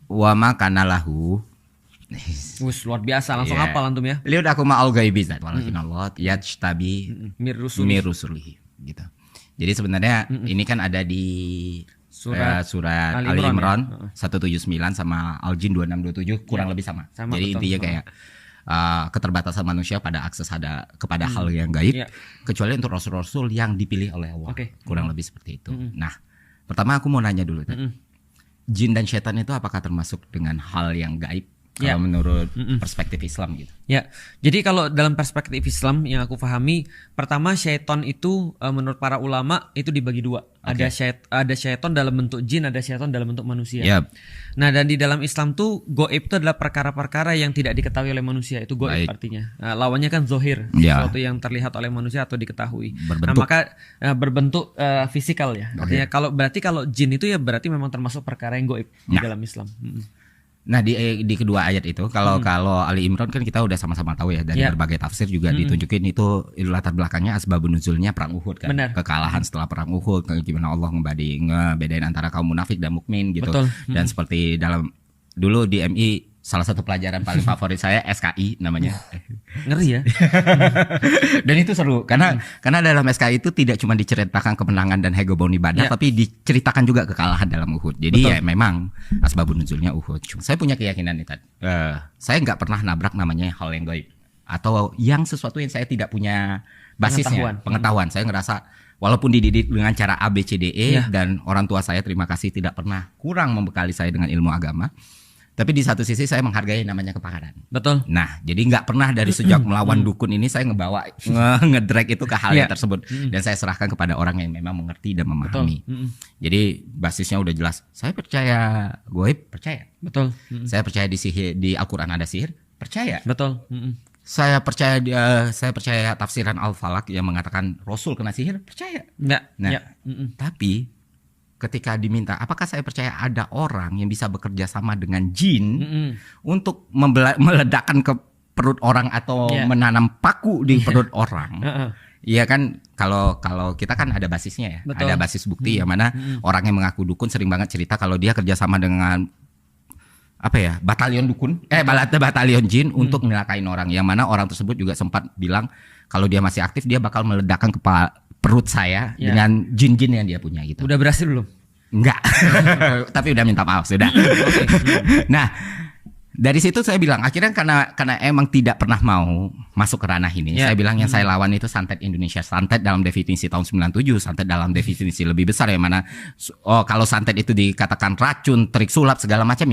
wa makana lahu. Luar biasa, langsung Iya. hafal antum ya. Lihat aku ma'al ghaibi zat walakin Allah yajtabi Mir rusul. min rusulihi gitu. Jadi sebenarnya ini kan ada di surat Ali Imran 179 sama Al-Jin 2627 kurang lebih sama. Sama, Jadi betul. intinya kayak keterbatasan manusia pada akses kepada hal yang gaib, Iya. kecuali untuk rasul-rasul yang dipilih oleh Allah. Oke. Kurang lebih seperti itu. Nah, pertama aku mau nanya dulu, jin dan setan itu apakah termasuk dengan hal yang gaib? Ya. Kalau menurut perspektif Islam gitu. Ya, jadi kalau dalam perspektif Islam yang aku pahami, pertama syaiton itu menurut para ulama itu dibagi dua. Ada syaiton dalam bentuk jin, ada syaiton dalam bentuk manusia. Yap. Nah, dan di dalam Islam tuh goib itu adalah perkara-perkara yang tidak diketahui oleh manusia. Itu goib Baik. artinya. Nah, lawannya kan zohir, Ya. sesuatu yang terlihat oleh manusia atau diketahui. Berbentuk. Nah, maka berbentuk fisikal ya. Artinya kalau jin itu ya berarti memang termasuk perkara yang goib di dalam Islam. Nah di kedua ayat itu kalau Ali Imran kan kita udah sama-sama tahu ya dari Ya. berbagai tafsir juga ditunjukin itu latar belakangnya asbabun nuzulnya perang Uhud kan. Benar. Kekalahan setelah perang Uhud, gimana Allah ngebedain antara kaum munafik dan mukmin gitu. Betul. Dan seperti dulu di MI salah satu pelajaran paling favorit saya SKI namanya. Ngeri ya. Dan itu seru karena dalam SKI itu tidak cuma diceritakan kemenangan dan hegemoni Badar, Ya. tapi diceritakan juga kekalahan dalam Uhud. Jadi ya memang asbabun nuzulnya Uhud. Saya punya keyakinan nih, saya nggak pernah nabrak namanya hal yang gaib atau yang sesuatu yang saya tidak punya basisnya, pengetahuan. Saya ngerasa walaupun dididik dengan cara A B C D E dan orang tua saya terima kasih tidak pernah kurang membekali saya dengan ilmu agama. Tapi di satu sisi saya menghargai namanya kepakaran. Betul. Nah, jadi nggak pernah dari sejak melawan dukun ini saya ngebawa ngedrag itu ke hal yang tersebut dan saya serahkan kepada orang yang memang mengerti dan memahami. Jadi basisnya udah jelas. Saya percaya goib, percaya. Betul. Saya percaya di sihir, di Al-Qur'an ada sihir, percaya. Betul. Saya percaya tafsiran Al-Falaq yang mengatakan Rasul kena sihir, percaya. Enggak. Nah, Ya. tapi ketika diminta, apakah saya percaya ada orang yang bisa bekerja sama dengan jin untuk meledakkan ke perut orang atau menanam paku di perut orang? Iya kan, kalau kita kan ada basisnya ya, Betul. ada basis bukti yang mana orang yang mengaku dukun sering banget cerita kalau dia kerjasama dengan batalion dukun, batalion jin untuk nyelakain orang. Yang mana orang tersebut juga sempat bilang kalau dia masih aktif dia bakal meledakkan perut saya dengan jin-jin yang dia punya gitu. Udah berhasil belum? Enggak. Tapi udah minta maaf sudah. Nah, dari situ saya bilang akhirnya karena emang tidak pernah mau masuk ke ranah ini. Saya bilang yang saya lawan itu santet Indonesia. Santet dalam definisi tahun 97, santet dalam definisi lebih besar yang mana kalau santet itu dikatakan racun, trik sulap segala macam